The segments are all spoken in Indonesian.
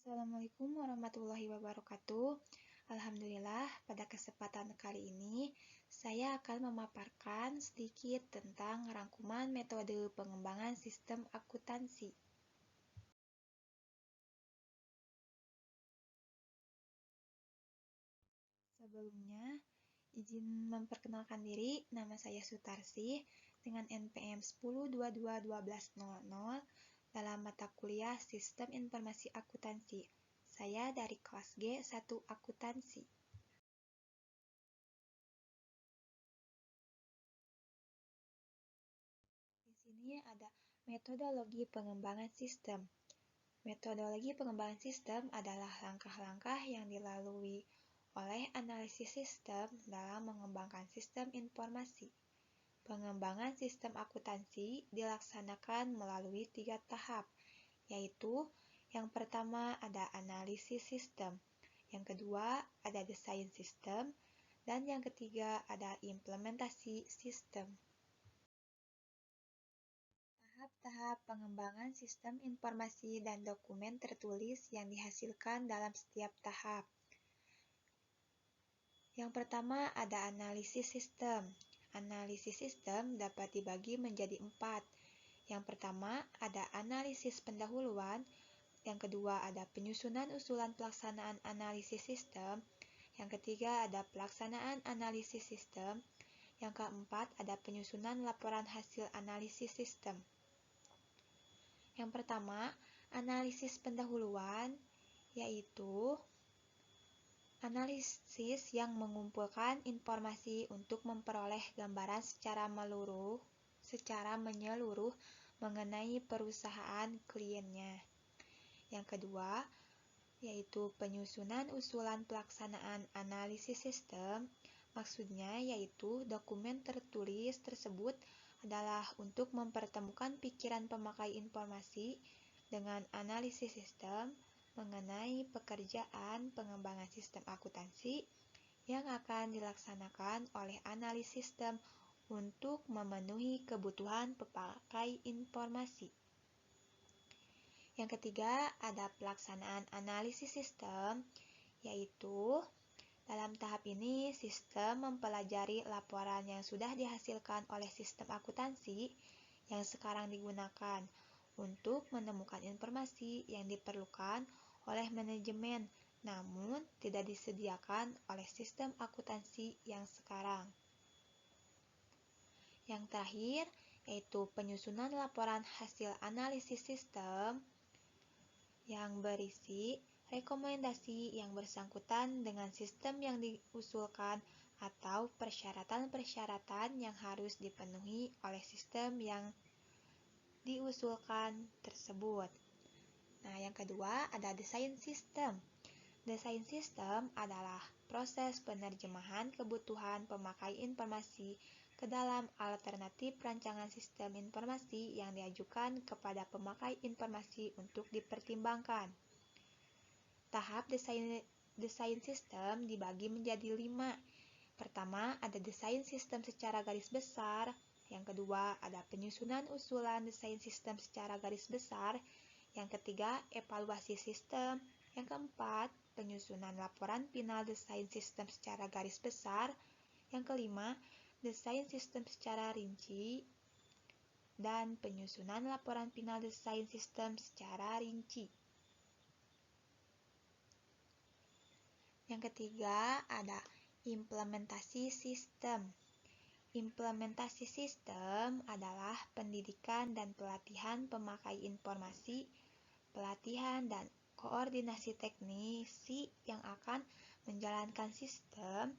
Assalamualaikum warahmatullahi wabarakatuh. Alhamdulillah, pada kesempatan kali ini saya akan memaparkan sedikit tentang rangkuman metode pengembangan sistem akuntansi. Sebelumnya, izin memperkenalkan diri, nama saya Sutarsi dengan NPM 10221200 dalam mata kuliah Sistem Informasi Akuntansi. Saya dari kelas G1 Akuntansi. Di sini ada metodologi pengembangan sistem. Metodologi pengembangan sistem adalah langkah-langkah yang dilalui oleh analisis sistem dalam mengembangkan sistem informasi. Pengembangan sistem akuntansi dilaksanakan melalui 3 tahap, yaitu yang pertama ada analisis sistem, yang kedua ada desain sistem, dan yang ketiga ada implementasi sistem. Tahap-tahap pengembangan sistem informasi dan dokumen tertulis yang dihasilkan dalam setiap tahap. Yang pertama ada analisis sistem. Analisis sistem dapat dibagi menjadi 4. Yang pertama ada analisis pendahuluan, yang kedua ada penyusunan usulan pelaksanaan analisis sistem, yang ketiga ada pelaksanaan analisis sistem, yang keempat ada penyusunan laporan hasil analisis sistem. Yang pertama, analisis pendahuluan, yaitu analisis yang mengumpulkan informasi untuk memperoleh gambaran secara menyeluruh mengenai perusahaan kliennya. Yang kedua, yaitu penyusunan usulan pelaksanaan analisis sistem. Maksudnya yaitu dokumen tertulis tersebut adalah untuk mempertemukan pikiran pemakai informasi dengan analisis sistem mengenai pekerjaan pengembangan sistem akuntansi yang akan dilaksanakan oleh analis sistem untuk memenuhi kebutuhan pemakai informasi. Yang ketiga, ada pelaksanaan analisis sistem, yaitu dalam tahap ini sistem mempelajari laporan yang sudah dihasilkan oleh sistem akuntansi yang sekarang digunakan untuk menemukan informasi yang diperlukan oleh manajemen, namun tidak disediakan oleh sistem akuntansi yang sekarang. Yang terakhir, yaitu penyusunan laporan hasil analisis sistem yang berisi rekomendasi yang bersangkutan dengan sistem yang diusulkan atau persyaratan-persyaratan yang harus dipenuhi oleh sistem yang diusulkan tersebut. Nah, yang kedua ada desain sistem. Desain sistem adalah proses penerjemahan kebutuhan pemakai informasi ke dalam alternatif rancangan sistem informasi yang diajukan kepada pemakai informasi untuk dipertimbangkan. Tahap desain sistem dibagi menjadi 5. Pertama, ada desain sistem secara garis besar. Yang kedua, ada penyusunan usulan desain sistem secara garis besar. Yang ketiga, evaluasi sistem. Yang keempat, penyusunan laporan final desain sistem secara garis besar. Yang kelima, desain sistem secara rinci. Dan penyusunan laporan final desain sistem secara rinci. Yang ketiga, ada implementasi sistem. Implementasi sistem adalah pendidikan dan pelatihan pemakai informasi, pelatihan dan koordinasi teknisi yang akan menjalankan sistem,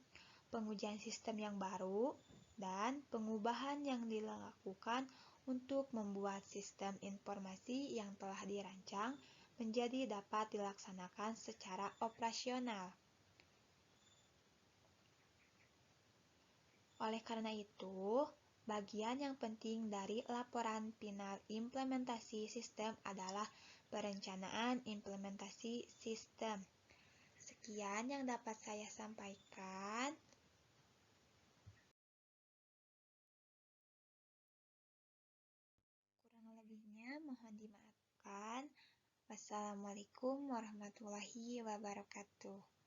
pengujian sistem yang baru, dan pengubahan yang dilakukan untuk membuat sistem informasi yang telah dirancang menjadi dapat dilaksanakan secara operasional. Oleh karena itu, bagian yang penting dari laporan final implementasi sistem adalah perencanaan implementasi sistem. Sekian yang dapat saya sampaikan. Kurang lebihnya mohon dimaafkan. Wassalamualaikum Wassalamualaikum warahmatullahi wabarakatuh.